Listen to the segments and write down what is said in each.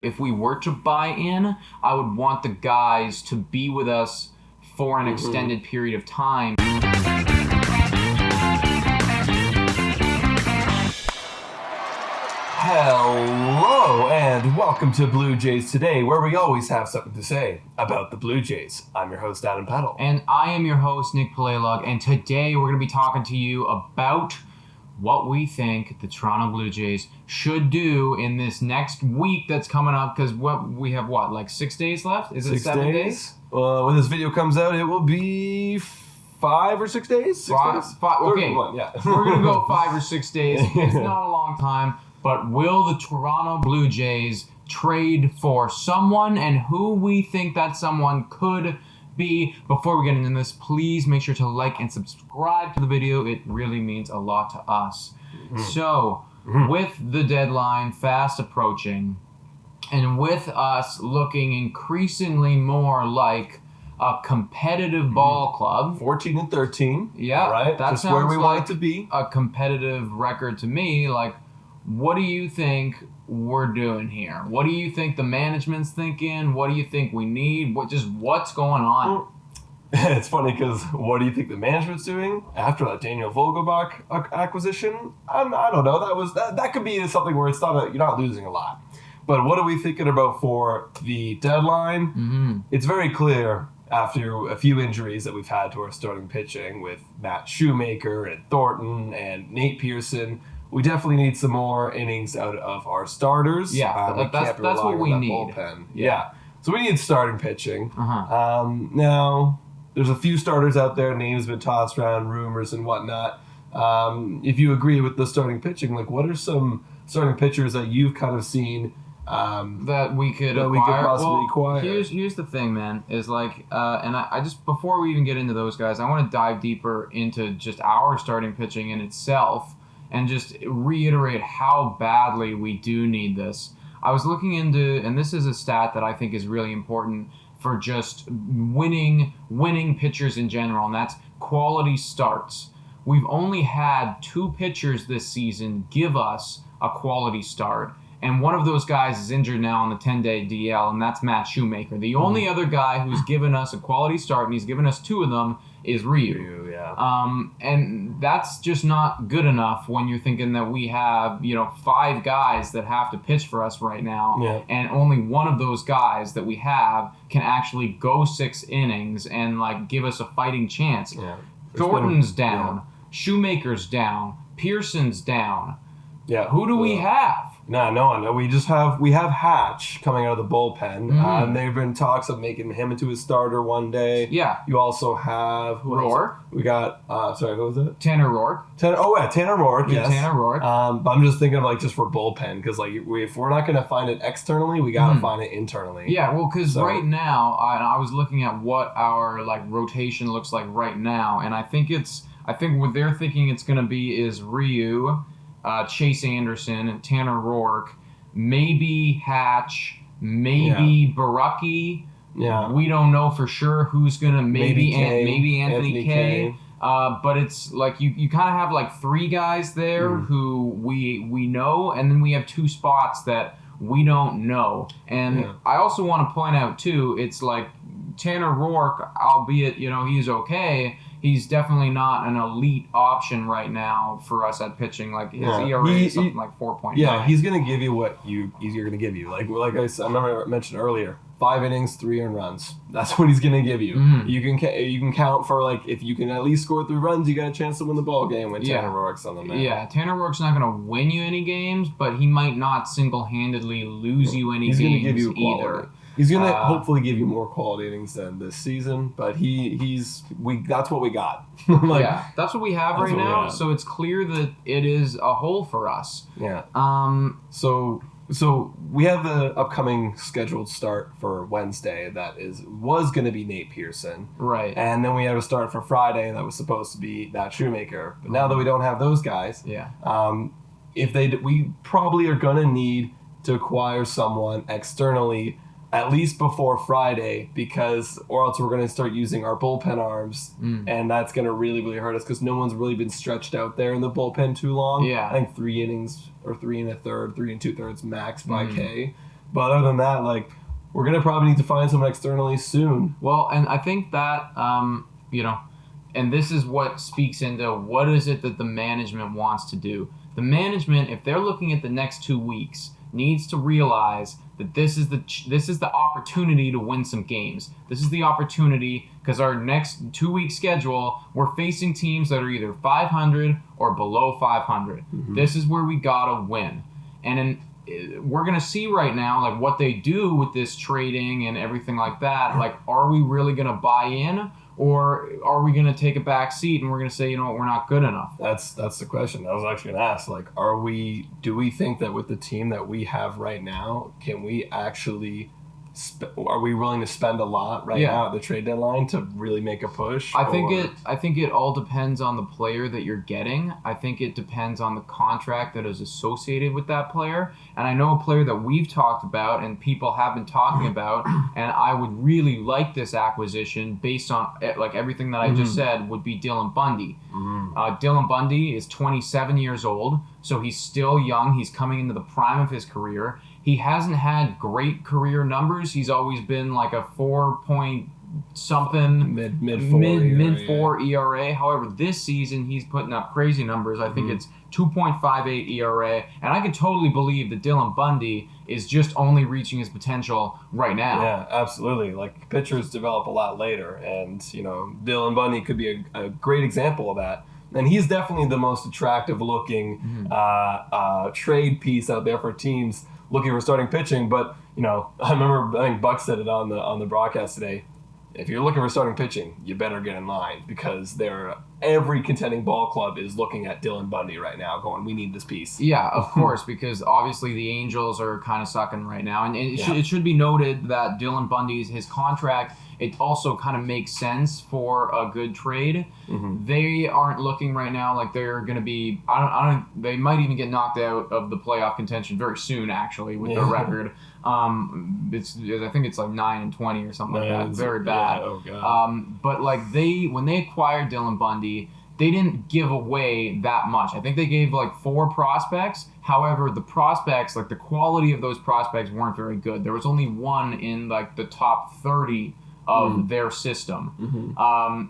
If we were to buy in, I would want the guys to be with us for an extended period of time. Hello and welcome to Blue Jays Today, where we always have something to say about the Blue Jays. I'm your host, Adam Peddle. And I am your host, Nick Palelog, and today we're going to be talking to you about what we think the Toronto Blue Jays should do in this next week that's coming up, because we have like 6 days left? Is it 7 days? When this video comes out, it will be 5 or 6 days? 6 days? Okay, yeah. We're going to go 5 or 6 days. It's not a long time, but will the Toronto Blue Jays trade for someone, and who we think that someone could be? Before we get into this, please make sure to like and subscribe to the video. It really means a lot to us. So, with the deadline fast approaching, and with us looking increasingly more like a competitive ball club, 14 and 13. Yeah, right. That's where we want it to be. A competitive record to me. Like, what do you think we're doing here? What do you think the management's thinking? What do you think we need? What's going on? It's funny because what do you think the management's doing after that Daniel Vogelbach acquisition? I don't know. That could be something where you're not losing a lot. But what are we thinking about for the deadline? It's very clear after a few injuries that we've had to our starting pitching with Matt Shoemaker and Thornton and Nate Pearson. We definitely need some more innings out of our starters. Yeah, that's what we need. Bullpen. Yeah. So we need starting pitching. Now, there's a few starters out there. Names been tossed around, rumors and whatnot. If you agree with the starting pitching, like what are some starting pitchers that you've kind of seen that we could possibly acquire? Here's the thing, man. Is like, and I just, before we even get into those guys, I want to dive deeper into just our starting pitching in itself, and just reiterate how badly we do need this. I was looking into, and this is a stat that I think is really important for just winning pitchers in general, and that's quality starts. We've only had 2 pitchers this season give us a quality start, and one of those guys is injured now on the 10-day DL, and that's Matt Shoemaker. The only other guy who's given us a quality start, and he's given us 2 of them, is Ryu. And that's just not good enough when you're thinking that we have, 5 guys that have to pitch for us right now, and only one of those guys that we have can actually go 6 innings and like give us a fighting chance. Thornton's down, Shoemaker's down, Pearson's down. Who do we have? No. We have Hatch coming out of the bullpen. There have been talks of making him into a starter one day. Yeah. You also have Rourke. We got who was it? Tanner Rourke. Tanner Rourke. Yes. Tanner Rourke. But I'm just thinking of just for bullpen, because if we're not going to find it externally, we got to find it internally. Yeah, well, because right now, I was looking at what our rotation looks like right now, and I think what they're thinking it's going to be is Ryu, Chase Anderson, Tanner Rourke, maybe Hatch, maybe Baraki. Yeah. We don't know for sure who's gonna maybe Anthony Kay. But it's like you kind of have 3 guys there who we know, and then we have 2 spots that we don't know. And I also want to point out too, it's like Tanner Rourke, albeit he's okay, he's definitely not an elite option right now for us at pitching. Like his ERA is something like 4.9. Yeah, he's going to give you what you're going to give you. Like I remember I mentioned earlier, 5 innings, 3 earned runs. That's what he's going to give you. You can count for if you can at least score 3 runs, you got a chance to win the ball game when Tanner Rourke's on the mound. Yeah, Tanner Rourke's not going to win you any games, but he might not single-handedly lose you any games gonna give you either. He's going to hopefully give you more quality innings than this season, but that's what we got. That's what we have right now, so it's clear that it is a hole for us. Yeah. So we have the upcoming scheduled start for Wednesday that was going to be Nate Pearson. Right. And then we have a start for Friday that was supposed to be Matt Shoemaker. But now that we don't have those guys, we probably are going to need to acquire someone externally at least before Friday, or else we're going to start using our bullpen arms, and that's going to really, really hurt us because no one's really been stretched out there in the bullpen too long. Yeah. I think 3 innings or 3 and a third, 3 2/3 max by K. But other than that, like, we're going to probably need to find someone externally soon. Well, and I think that, and this is what speaks into what is it that the management wants to do. The management, if they're looking at the next 2 weeks, needs to realize that this is the opportunity to win some games. This is the opportunity because our next 2 week schedule, we're facing teams that are either 500 or below 500. Mm-hmm. This is where we gotta win, and we're gonna see right now like what they do with this trading and everything like that. Like, are we really gonna buy in? Or are we going to take a back seat and we're going to say, you know what, we're not good enough? That's the question. I was actually going to ask, like, do we think that with the team that we have right now, can we actually, are we willing to spend a lot now at the trade deadline to really make a push? I think it all depends on the player that you're getting. I think it depends on the contract that is associated with that player. And I know a player that we've talked about and people have been talking about, and I would really like this acquisition based on like everything that I just said, would be Dylan Bundy. Dylan Bundy is 27 years old, so he's still young. He's coming into the prime of his career. He hasn't had great career numbers. He's always been like a 4-point something mid four ERA. However, this season he's putting up crazy numbers. I think it's 2.58 ERA, and I can totally believe that Dylan Bundy is just only reaching his potential right now. Yeah, absolutely. Like, pitchers develop a lot later, and Dylan Bundy could be a great example of that. And he's definitely the most attractive looking trade piece out there for teams looking for starting pitching. But I think Buck said it on the broadcast today. If you're looking for starting pitching, you better get in line, because every contending ball club is looking at Dylan Bundy right now going, we need this piece. Yeah, of course, because obviously the Angels are kind of sucking right now. And it should be noted that Dylan Bundy's his contract, it also kind of makes sense for a good trade. They aren't looking right now like they're going to be, they might even get knocked out of the playoff contention very soon, actually, with their record. I think it's like 9-20 or something like that. Very bad. Yeah, oh God. But like when they acquired Dylan Bundy, they didn't give away that much. I think they gave like 4 prospects. However, the prospects, like the quality of those prospects weren't very good. There was only one in like the top 30 of their system.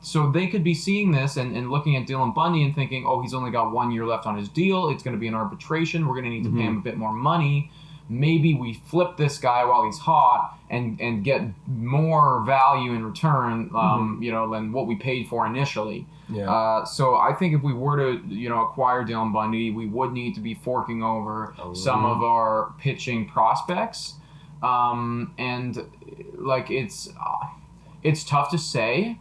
So they could be seeing this and looking at Dylan Bundy and thinking, oh, he's only got 1 year left on his deal. It's going to be an arbitration. We're going to need to pay him a bit more money. Maybe we flip this guy while he's hot and get more value in return, than what we paid for initially. Yeah. So I think if we were to, acquire Dylan Bundy, we would need to be forking over some of our pitching prospects. And like it's tough to say.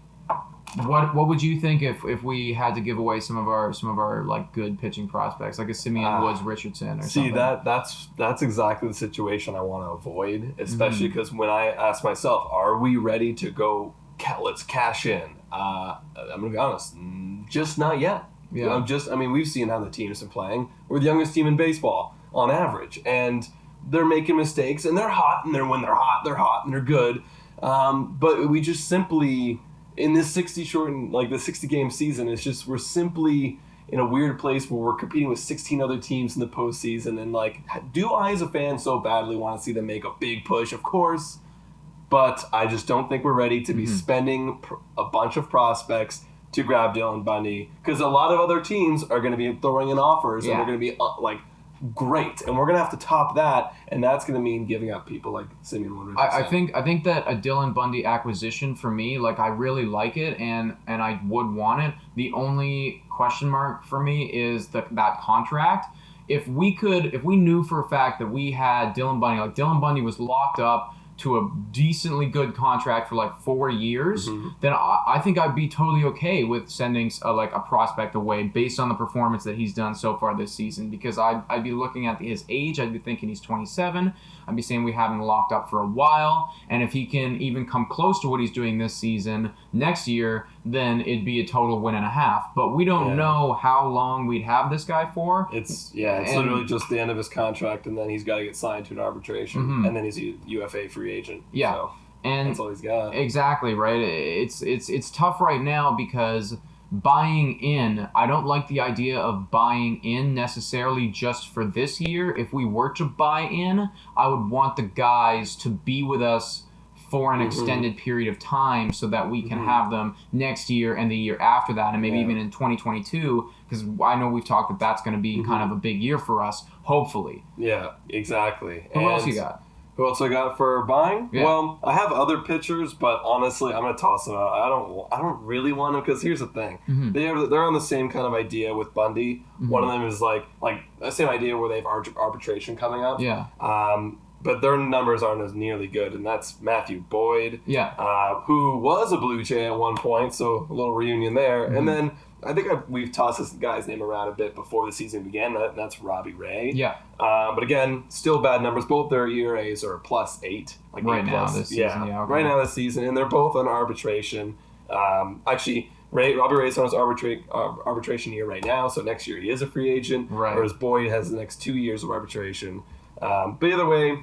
What would you think if we had to give away some of our like good pitching prospects, like a Simeon Woods Richardson or something? That's exactly the situation I want to avoid, especially because when I ask myself, are we ready to go? Let's cash in. I'm gonna be honest, just not yet. Yeah. We've seen how the team's been playing. We're the youngest team in baseball on average, and they're making mistakes, and they're hot, and when they're hot, and they're good. But we just simply, in this 60 game season, it's just we're simply in a weird place where we're competing with 16 other teams in the postseason. And like, do I as a fan so badly want to see them make a big push? Of course, but I just don't think we're ready to be spending a bunch of prospects to grab Dylan Bundy, because a lot of other teams are going to be throwing in offers and they're going to be great, and we're gonna have to top that, and that's gonna mean giving up people like Simeon Woodruff. I think that a Dylan Bundy acquisition for me, like, I really like it, and I would want it. The only question mark for me is that contract. If we knew for a fact that we had Dylan Bundy, like Dylan Bundy was locked up to a decently good contract for like 4 years, then I think I'd be totally okay with sending a prospect away based on the performance that he's done so far this season, because I'd be looking at his age. I'd be thinking he's 27. I'd be saying we have him locked up for a while, and if he can even come close to what he's doing this season next year, then it'd be a total win and a half. But we don't know how long we'd have this guy for. It's literally just the end of his contract, and then he's got to get signed to an arbitration, and then he's a UFA free agent. Yeah, so and that's all he's got. Exactly right. It's tough right now because buying in, I don't like the idea of buying in necessarily just for this year. If we were to buy in, I would want the guys to be with us for an extended period of time so that we can have them next year and the year after that, and maybe even in 2022, because I know we've talked that that's going to be kind of a big year for us, hopefully. Yeah, exactly. Who else you got? Who else I got for buying? Yeah. Well, I have other pitchers, but honestly, I'm gonna toss them out. I don't really want them because here's the thing: they're on the same kind of idea with Bundy. One of them is like the same idea where they have arbitration coming up. Yeah. But their numbers aren't as nearly good, and that's Matthew Boyd. Yeah. Who was a Blue Jay at one point, so a little reunion there, and then. I think we've tossed this guy's name around a bit before the season began. That's Robbie Ray. Yeah. But again, still bad numbers. Both their ERAs are +8. Like right 8+. now this season. Yeah. Right now this season, and they're both on arbitration. Actually, Robbie Ray's on his arbitration year right now, so next year he is a free agent. Right. Whereas Boyd has the next 2 years of arbitration. But either way,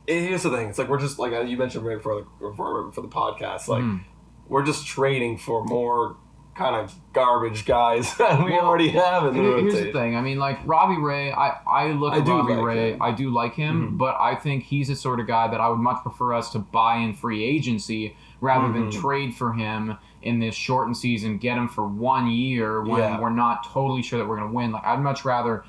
here's the thing. It's like we're just like you mentioned right before the podcast. Like we're just trading for more kind of garbage guys that we already have in the rotation. Here's the thing. I mean, like Robbie Ray, I look at Robbie Ray. I do like him, but I think he's the sort of guy that I would much prefer us to buy in free agency rather than trade for him in this shortened season, get him for 1 year when we're not totally sure that we're going to win. Like I'd much rather,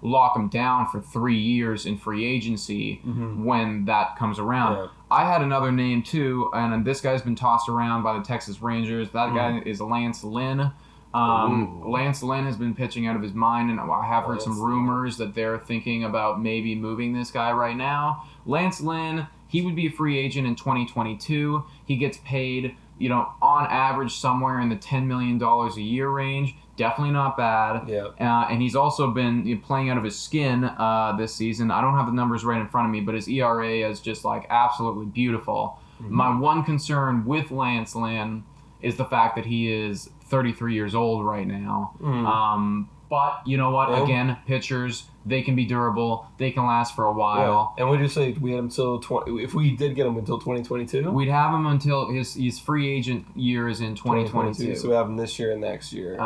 lock him down for 3 years in free agency when that comes around. Yeah. I had another name too, and this guy's been tossed around by the Texas Rangers. That guy is Lance Lynn. Lance Lynn has been pitching out of his mind, and I have heard some rumors that they're thinking about maybe moving this guy right now. Lance Lynn, he would be a free agent in 2022. He gets paid, on average somewhere in the $10 million a year range. Definitely not bad. Yeah. And he's also been playing out of his skin this season. I don't have the numbers right in front of me, but his ERA is just like absolutely beautiful. My one concern with Lance Lynn is the fact that he is 33 years old right now. But you know what? Again, pitchers, they can be durable. They can last for a while. Yeah. And would you say we had him until if we did get him until 2022? We'd have him until his free agent year is in 2022. So we have him this year and next year.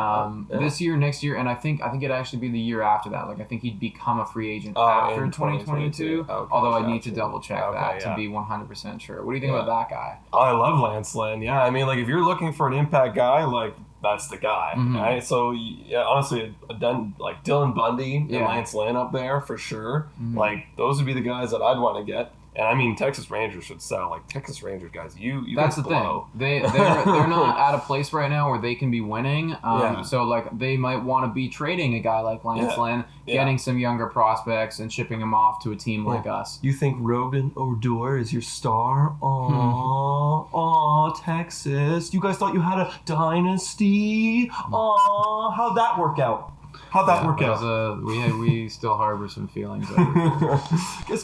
This year, next year, and I think it'd actually be the year after that. Like I think he'd become a free agent after 2022. Okay, although I need to double check that to be 100% sure. What do you think about that guy? I love Lance Lynn. Yeah, I mean, like if you're looking for an impact guy, like that's the guy, right? So yeah, honestly, like Dylan Bundy and Lance Lynn up there for sure. Like those would be the guys that I'd want to get. And I mean, Texas Rangers should sell. Like Texas Rangers guys, you that's the blow. thing. They're not at a place right now where they can be winning. So like they might want to be trading a guy like Lance Lynn, getting some younger prospects and shipping them off to a team like us. You think Robin Odor is your star? Aw, Texas. You guys thought you had a dynasty? Aw, how'd that work out? How'd that work out? We still harbor some feelings.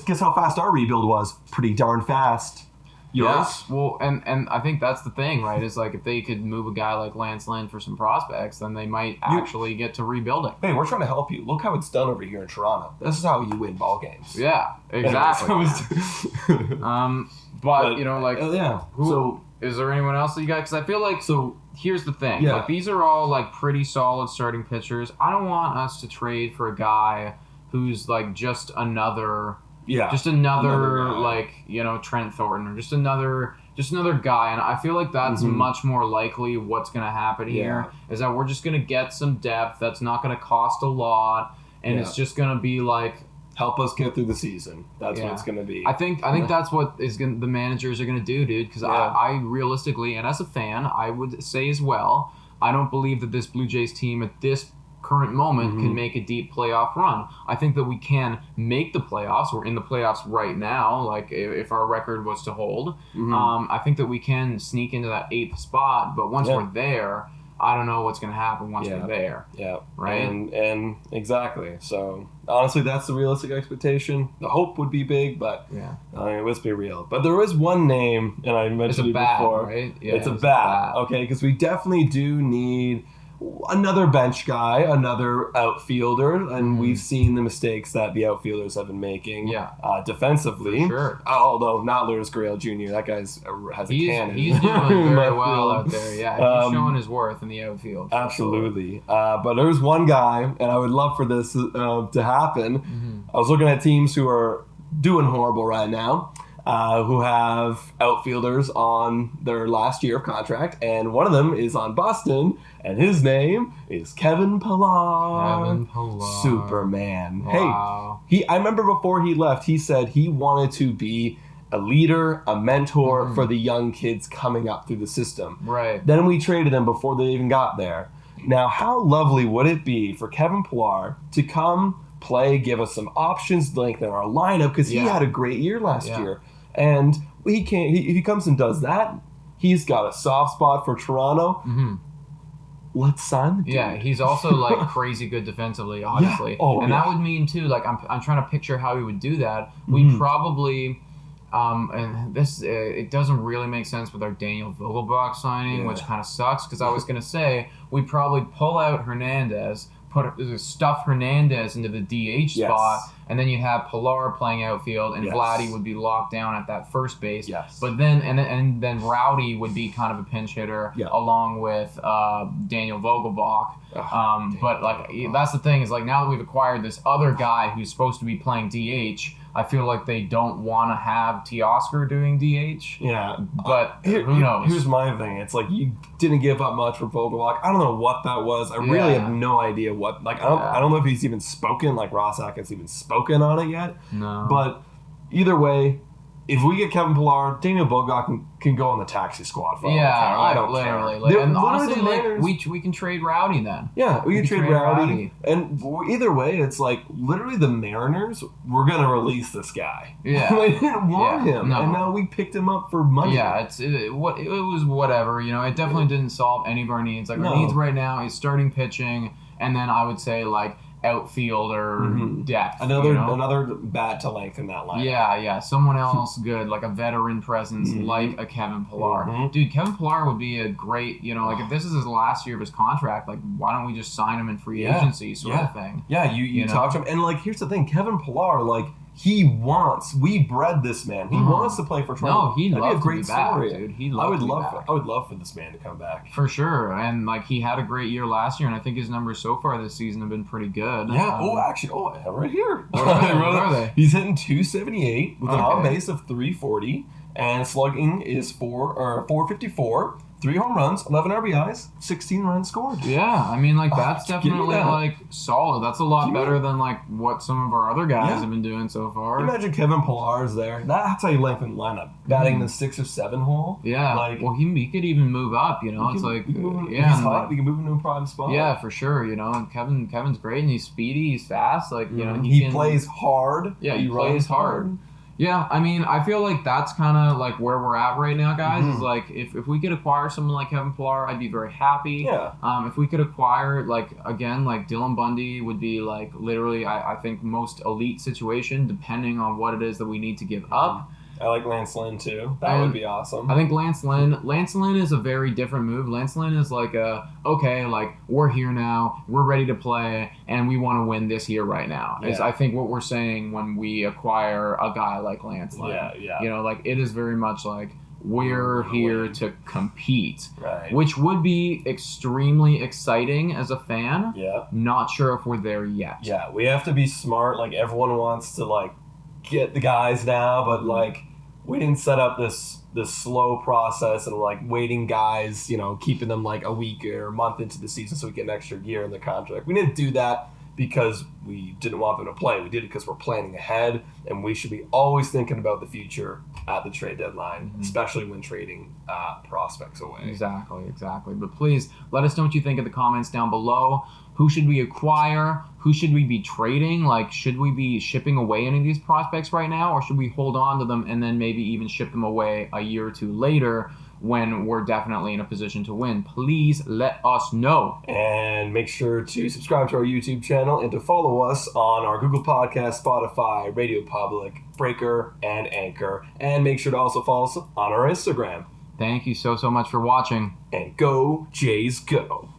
Guess how fast our rebuild was? Pretty darn fast. Yes. Yeah. Well, and I think that's the thing, right? Is like if they could move a guy like Lance Lynn for some prospects, then they might actually get to rebuilding. Hey, we're trying to help you. Look how it's done over here in Toronto. This is how you win ball games. Yeah, exactly. But is there anyone else that you got? Because I feel like here's the thing. Like these are all like pretty solid starting pitchers. I don't want us to trade for a guy who's like just another like Trent Thornton or just another guy, and I feel like that's much more likely what's going to happen here is that we're just going to get some depth that's not going to cost a lot, and it's just going to be like help us get through the season. That's what it's going to be. I think that's what the managers are going to do, dude, because I realistically, and as a fan, I would say as well, I don't believe that this Blue Jays team at this current moment can make a deep playoff run. I think that we can make the playoffs. We're in the playoffs right now, like if our record was to hold. I think that we can sneak into that 8th spot, but once we're there, I don't know what's going to happen once we're there. Yeah. Right? And exactly. So, honestly, that's the realistic expectation. The hope would be big, but let's be real. But there is one name, and I mentioned it before. Right? Yeah, it's a bat. Okay, because we definitely do need... another bench guy, another outfielder, and we've seen the mistakes that the outfielders have been making defensively. For sure. Although not Lourdes Gurriel Jr., that guy's has a cannon. He's doing very well out there. Yeah, he's showing his worth in the outfield. Absolutely. Sure. But there's one guy, and I would love for this to happen. I was looking at teams who are doing horrible right now. Who have outfielders on their last year of contract, and one of them is on Boston, and his name is Kevin Pillar. Kevin Pillar. Superman. Wow. Hey, I remember before he left, he said he wanted to be a leader, a mentor for the young kids coming up through the system. Right. Then we traded him before they even got there. Now, how lovely would it be for Kevin Pillar to come play, give us some options, lengthen our lineup, because he had a great year last year. And if he comes and does that, he's got a soft spot for Toronto. Let's sign the dude. Yeah, he's also like crazy good defensively, obviously. That would mean too, like I'm trying to picture how he would do that. We probably and this it doesn't really make sense with our Daniel Vogelbach signing, which kind of sucks, because I was gonna say we probably pull out Hernandez, stuff Hernandez into the DH spot, and then you have Pillar playing outfield, and Vladdy would be locked down at that first base. But then and then Rowdy would be kind of a pinch hitter along with Daniel Vogelbach. But like that's the thing, is like now that we've acquired this other guy who's supposed to be playing DH, I feel like they don't want to have Teoscar doing DH. Yeah. But who knows? Here's my thing. It's like you didn't give up much for Vogelbach. I don't know what that was. I really have no idea what. Like I don't know if he's even spoken. Like Ross Atkins even spoken on it yet. No. But either way, if we get Kevin Pillar, Daniel Vogelbach can go on the taxi squad. For I don't literally. care. And honestly, like, we can trade Rowdy then. Yeah, we can trade Rowdy. And either way, it's like literally the Mariners were gonna release this guy. Yeah, they didn't want him, and now we picked him up for money. Yeah, it was whatever. You know, it definitely didn't solve any of our needs. Like our needs right now is starting pitching, and then I would say like outfield or depth. Another bat to lengthen that line. Yeah, someone else good, like a veteran presence, like a Kevin Pillar. Dude, Kevin Pillar would be a great, like if this is his last year of his contract, like why don't we just sign him in free agency sort of thing? Yeah, you talk to him, and like here's the thing, Kevin Pillar, like we bred this man. He wants to play for Toronto. No, he'd love a great to be back, story. Dude. I would love for this man to come back. For sure. And like he had a great year last year, and I think his numbers so far this season have been pretty good. Yeah. Right here. What are they? He's hitting 278 with an on base of 340, and slugging is 454. 3 home runs, 11 RBIs, 16 runs scored. Yeah, I mean, like, that's definitely, like, solid. That's a lot better than, like, what some of our other guys have been doing so far. Imagine Kevin Pillar's there. That's how you lengthen the lineup. Batting the 6 or 7 hole. Yeah, like, well, he could even move up, it's like... He's hot. He can move into a prime spot. Yeah, for sure, and Kevin's great, and he's speedy, he's fast, like, he plays hard. Yeah, he plays hard. Yeah, I mean, I feel like that's kind of like where we're at right now, guys. Is like if we could acquire someone like Kevin Pillar, I'd be very happy. Yeah. If we could acquire like Dylan Bundy would be like literally I think most elite situation depending on what it is that we need to give up. I like Lance Lynn too. That would be awesome. I think Lance Lynn is a very different move. Lance Lynn is like we're here now, we're ready to play, and we want to win this year right now. Is I think what we're saying when we acquire a guy like Lance Lynn. Yeah. Like it is very much like we're here to compete. Right. Which would be extremely exciting as a fan. Yeah. Not sure if we're there yet. Yeah, we have to be smart. Like everyone wants to like get the guys now, but like we didn't set up this slow process and like waiting guys, keeping them like a week or a month into the season so we get an extra year in the contract. We didn't do that because we didn't want them to play. We did it because we're planning ahead, and we should be always thinking about the future at the trade deadline, especially when trading prospects away. Exactly. But please let us know what you think in the comments down below. Who should we acquire? Who should we be trading? Like, should we be shipping away any of these prospects right now, or should we hold on to them and then maybe even ship them away a year or two later when we're definitely in a position to win? Please let us know. And make sure to subscribe to our YouTube channel and to follow us on our Google Podcast, Spotify, Radio Public, Breaker, and Anchor. And make sure to also follow us on our Instagram. Thank you so much for watching. And go Jays go.